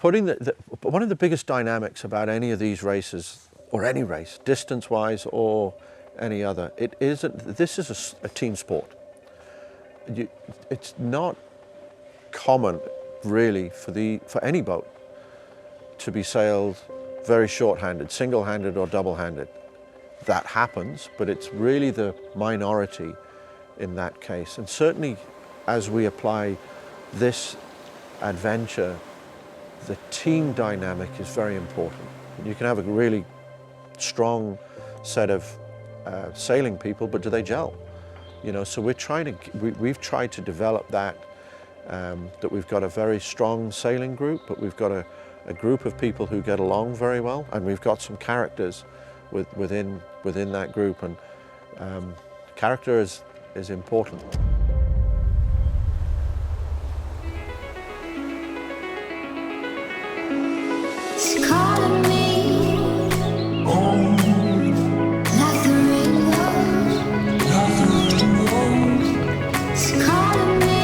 putting one of the biggest dynamics about any of these races, or any race, distance-wise or any other, this is a team sport. It's not common, really, for any boat to be sailed very short-handed, single-handed or double-handed. That happens, but it's really the minority in that case. And certainly as we apply this adventure, the team dynamic is very important. You can have a really strong set of sailing people, but do they gel? You know, so we've tried to develop that, that we've got a very strong sailing group, but we've got a group of people who get along very well, and we've got some characters within that group, and character is important. It's calling me, like the rain goes. It's calling me,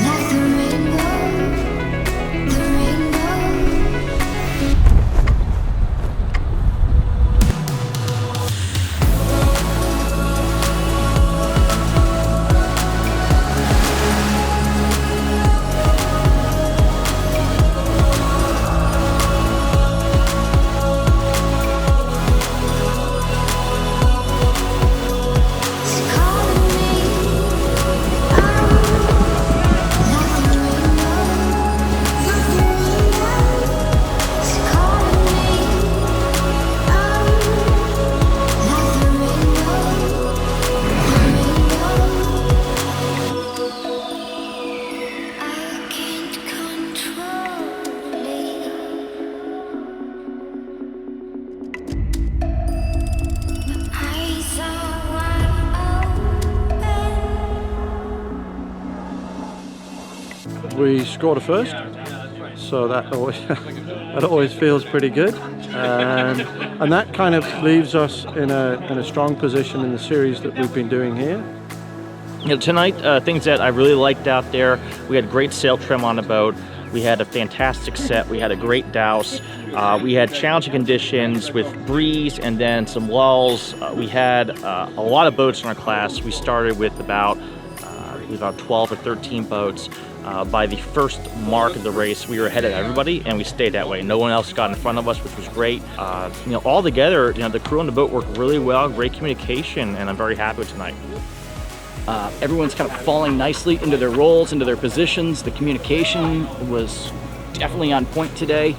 like the rain goes. The rain goes. We scored a first, so that always feels pretty good, and that kind of leaves us in a strong position in the series that we've been doing here. You know, tonight, things that I really liked out there, we had great sail trim on the boat. We had a fantastic set. We had a great douse. We had challenging conditions with breeze and then some lulls. We had a lot of boats in our class. We started with about 12 or 13 boats. By the first mark of the race, we were ahead of everybody, and we stayed that way. No one else got in front of us, which was great. You know, all together, you know, the crew on the boat worked really well, great communication, and I'm very happy with tonight. Everyone's kind of falling nicely into their roles, into their positions. The communication was definitely on point today.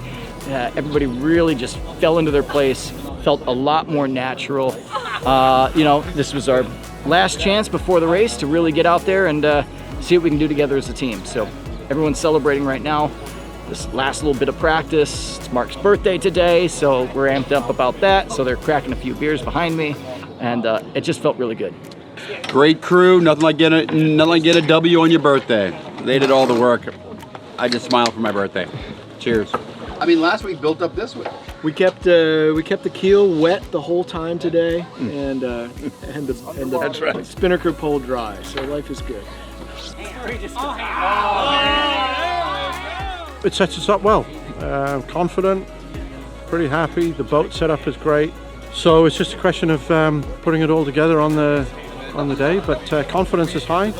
Everybody really just fell into their place, felt a lot more natural. You know, this was our last chance before the race to really get out there and see what we can do together as a team. So everyone's celebrating right now. This last little bit of practice. It's Mark's birthday today, so we're amped up about that. So they're cracking a few beers behind me, and it just felt really good. Great crew. Nothing like get a W on your birthday. They did all the work. I just smiled for my birthday. Cheers. I mean, last week built up this week. We kept the keel wet the whole time today, and the spinnaker crew pulled dry. So life is good. It sets us up well. Confident, pretty happy. The boat setup is great. So it's just a question of putting it all together on the day. But confidence is high,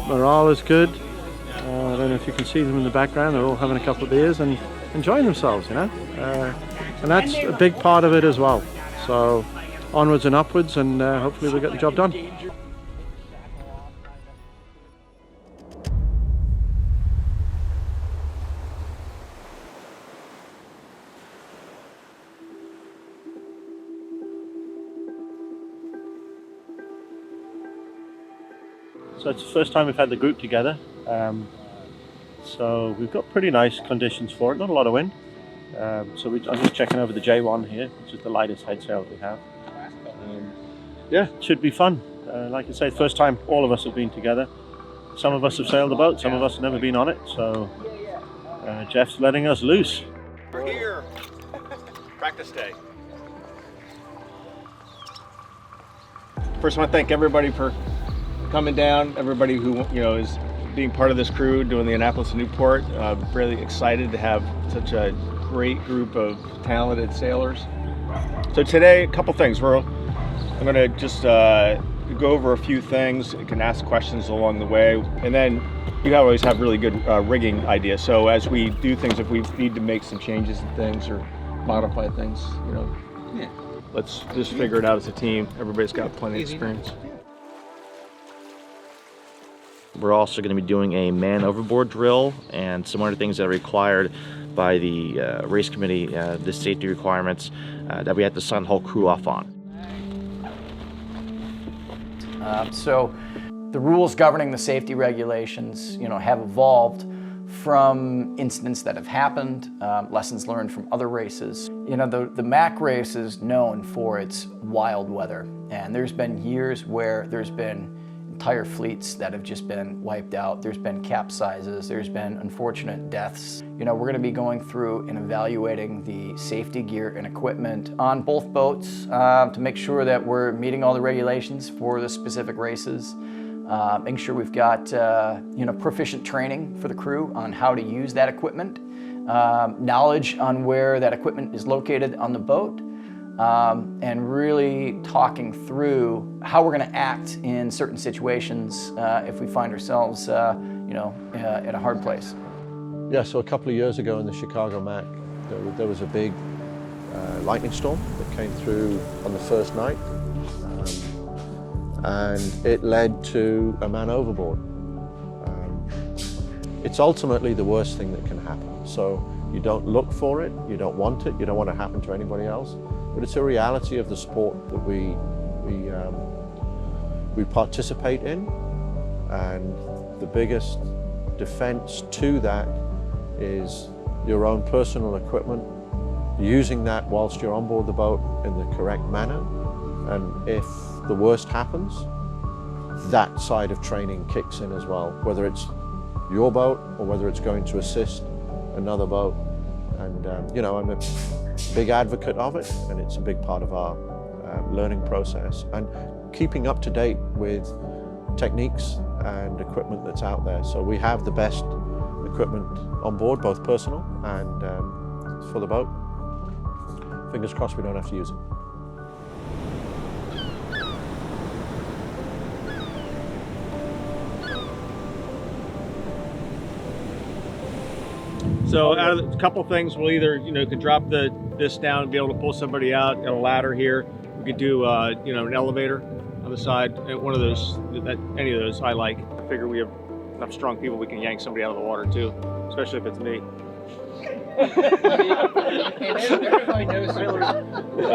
morale is good. I don't know if you can see them in the background. They're all having a couple of beers and enjoying themselves, you know. And that's a big part of it as well. So onwards and upwards, and hopefully we'll get the job done. So it's the first time we've had the group together. So we've got pretty nice conditions for it, not a lot of wind. I'm just checking over the J1 here, which is the lightest head sail we have. Yeah, it should be fun. Like I say, first time all of us have been together. Some of us have sailed the boat, some of us have never been on it, so Jeff's letting us loose. We're here. Practice day. First, I want to thank everybody for coming down. Everybody who is being part of this crew doing the Annapolis and Newport. Really excited to have such a great group of talented sailors. So today, a couple things. I'm going to just go over a few things. You can ask questions along the way, and then you always have really good rigging ideas. So as we do things, if we need to make some changes and things or modify things, you know, let's just figure it out as a team. Everybody's got plenty of experience. We're also going to be doing a man overboard drill and some other things that are required by the race committee, the safety requirements that we have to sign the whole crew off on. So the rules governing the safety regulations, have evolved from incidents that have happened, lessons learned from other races. The Mac race is known for its wild weather, and there's been years where there's been entire fleets that have just been wiped out. There's been capsizes, there's been unfortunate deaths. We're going to be going through and evaluating the safety gear and equipment on both boats to make sure that we're meeting all the regulations for the specific races. Making sure we've got proficient training for the crew on how to use that equipment, knowledge on where that equipment is located on the boat, and really talking through how we're going to act in certain situations if we find ourselves, at a hard place. Yeah, so a couple of years ago in the Chicago Mac, there was a big lightning storm that came through on the first night, and it led to a man overboard. It's ultimately the worst thing that can happen. So you don't look for it, you don't want it, you don't want it to happen to anybody else. But it's a reality of the sport that we participate in, and the biggest defense to that is your own personal equipment, using that whilst you're on board the boat in the correct manner, and if the worst happens, that side of training kicks in as well, whether it's your boat or whether it's going to assist another boat. And I'm a big advocate of it, and it's a big part of our learning process and keeping up to date with techniques and equipment that's out there. So we have the best equipment on board, both personal and for the boat. Fingers crossed we don't have to use it. So out of a couple things, we'll either could drop this down and be able to pull somebody out on a ladder here. We could do an elevator on the side. One of those, any of those, I like. I figure we have enough strong people we can yank somebody out of the water too, especially if it's me.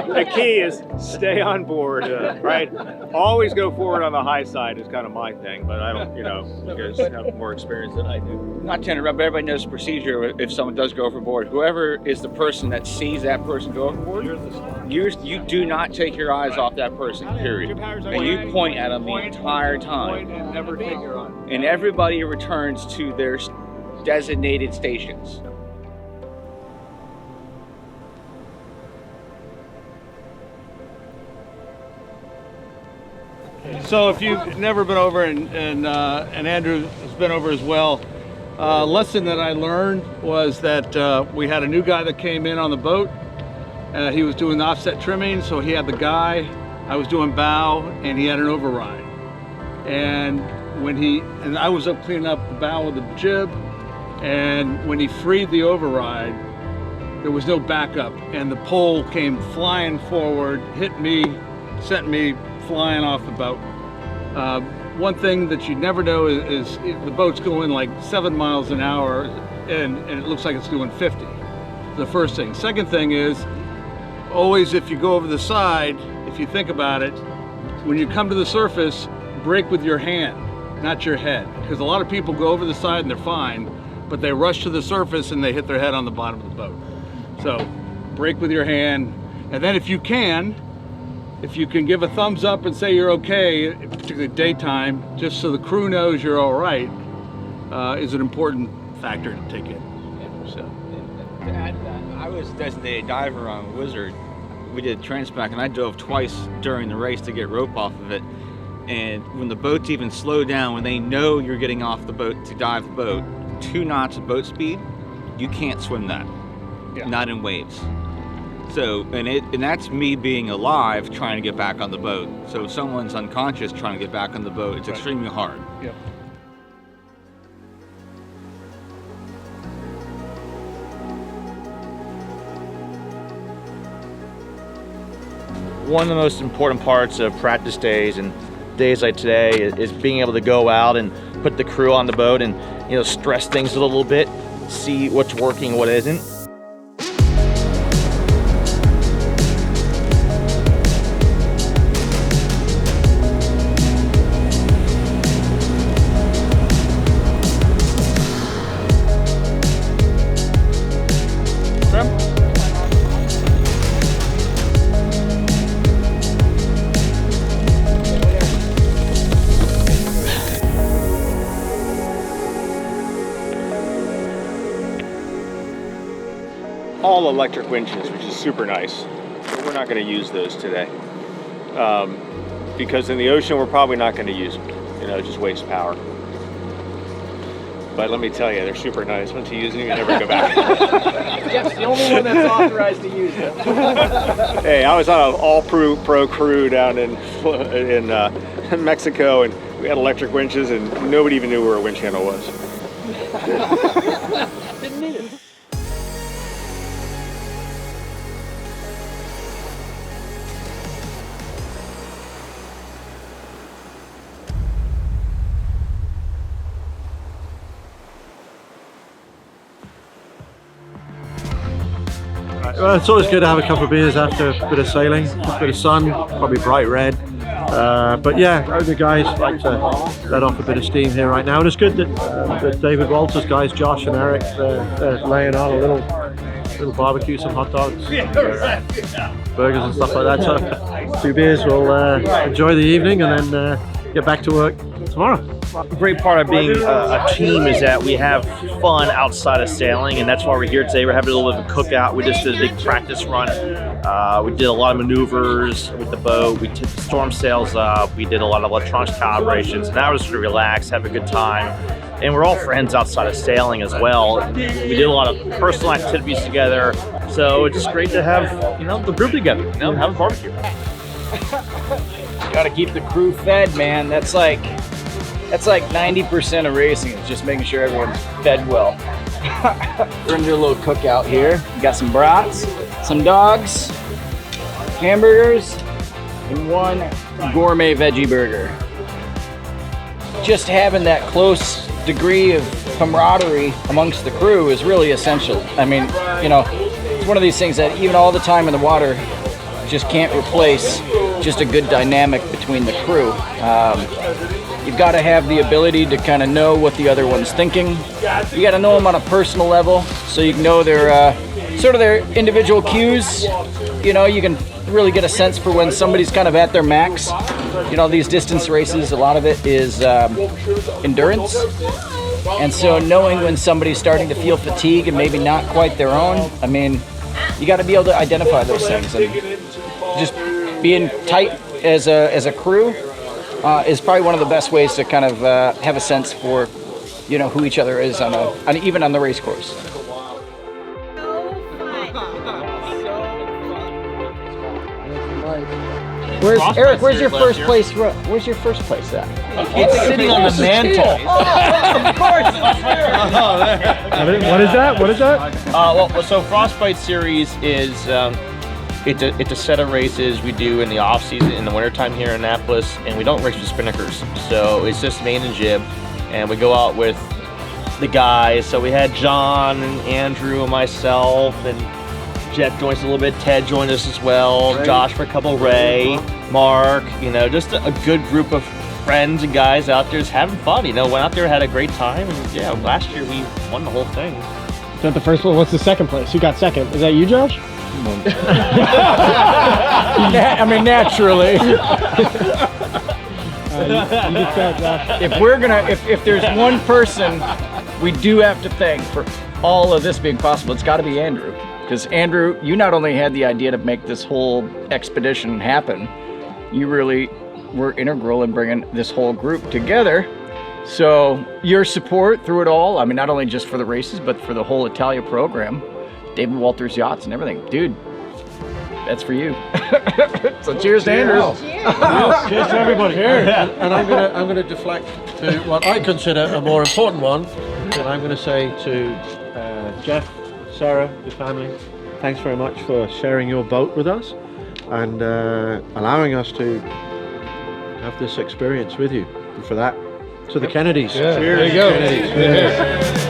The key is stay on board, right? Always go forward on the high side is kind of my thing, but I don't, you guys have more experience than I do. Not to interrupt, but everybody knows the procedure if someone does go overboard. Whoever is the person that sees that person go overboard, you do not take your eyes off that person, period. And you point at them the entire time. And never take your eye. And everybody returns to their designated stations. So if you've never been over, and Andrew has been over as well, lesson that I learned was that we had a new guy that came in on the boat. He was doing the offset trimming, so he had the guy, I was doing bow, and he had an override. And I was up cleaning up the bow with the jib, and when he freed the override, there was no backup, and the pole came flying forward, hit me, sent me flying off the boat. One thing that you never know is the boat's going like 7 miles an hour and it looks like it's doing 50. The first thing. Second thing is, always if you go over the side, if you think about it, when you come to the surface, brake with your hand, not your head. Because a lot of people go over the side and they're fine, but they rush to the surface and they hit their head on the bottom of the boat. So brake with your hand, and then if you can give a thumbs up and say you're okay, particularly daytime, just so the crew knows you're all right, is an important factor to take in. So. To add to that, I was designated diver on Wizard. We did Transpac, and I dove twice during the race to get rope off of it. And when the boats even slow down, when they know you're getting off the boat to dive the boat, 2 knots of boat speed, you can't swim that, not in waves. So, and that's me being alive trying to get back on the boat. So if someone's unconscious trying to get back on the boat, it's extremely hard. Yep. One of the most important parts of practice days and days like today is being able to go out and put the crew on the boat and, you know, stress things a little bit, see what's working, what isn't. All electric winches, which is super nice, but we're not going to use those today because in the ocean we're probably not going to use them. You know, just waste power. But let me tell you, they're super nice. Once you use them, you never go back. Jeff's the only one that's authorized to use them. Hey, I was on an all-pro crew down in Mexico, and we had electric winches, and nobody even knew where a winch handle was. Didn't need it. Well, it's always good to have a couple of beers after a bit of sailing, a bit of sun, probably bright red. But yeah, the guys like to let off a bit of steam here right now, and it's good that David Walter's guys, Josh and Eric, they're laying on a little barbecue, some hot dogs, burgers and stuff like that. So a few beers, we'll enjoy the evening and then get back to work tomorrow. A great part of being a team is that we have fun outside of sailing, and that's why we're here today. We're having a little bit of a cookout. We just did a big practice run. We did a lot of maneuvers with the boat. We took the storm sails up. We did a lot of electronics calibrations, and now we're just going to relax, have a good time. And we're all friends outside of sailing as well. We did a lot of personal activities together, so it's just great to have, you know, the group together, you know, have a barbecue. Got to keep the crew fed, man. That's like 90% of racing is just making sure everyone's fed well. We're gonna do a little cookout here. We got some brats, some dogs, hamburgers, and one gourmet veggie burger. Just having that close degree of camaraderie amongst the crew is really essential. I mean, you know, it's one of these things that even all the time in the water just can't replace just a good dynamic between the crew. You've got to have the ability to kind of know what the other one's thinking. You got to know them on a personal level, so you can know their sort of their individual cues. You know, you can really get a sense for when somebody's kind of at their max. You know, these distance races, a lot of it is endurance. And so knowing when somebody's starting to feel fatigue and maybe not quite their own, I mean, you got to be able to identify those things. And just being tight as a crew is probably one of the best ways to kind of have a sense for, you know, who each other is even on the race course. Eric? Where's your first place? Where's your first place at? It's sitting on the mantle. Of course it's there. What is that? What is that? Well, so Frostbite Series is it's a set of races we do in the off season in the wintertime here in Annapolis, and we don't race with spinnakers. So it's just main and jib, and we go out with the guys. So we had John and Andrew and myself, and Jeff joined us a little bit. Ted joined us as well. Ray. Josh for a couple. Ray, Mark. You know, just a good group of friends and guys out there just having fun. You know, went out there, had a great time, and yeah, last year we won the whole thing. Is that the first one? What's the second place? Who got second? Is that you, Josh? I mean, naturally. If there's one person we do have to thank for all of this being possible, it's got to be Andrew. Because Andrew, you not only had the idea to make this whole expedition happen, you really were integral in bringing this whole group together. So your support through it all, I mean, not only just for the races, but for the whole Italia program, David Walters Yachts and everything. Dude, that's for you. So cheers to Andrew. Cheers to everybody. And I'm gonna deflect to what I consider a more important one. And I'm gonna say to Jeff, Sarah, your family, thanks very much for sharing your boat with us and allowing us to have this experience with you. And for that, to the Kennedys. There you go. Kennedys.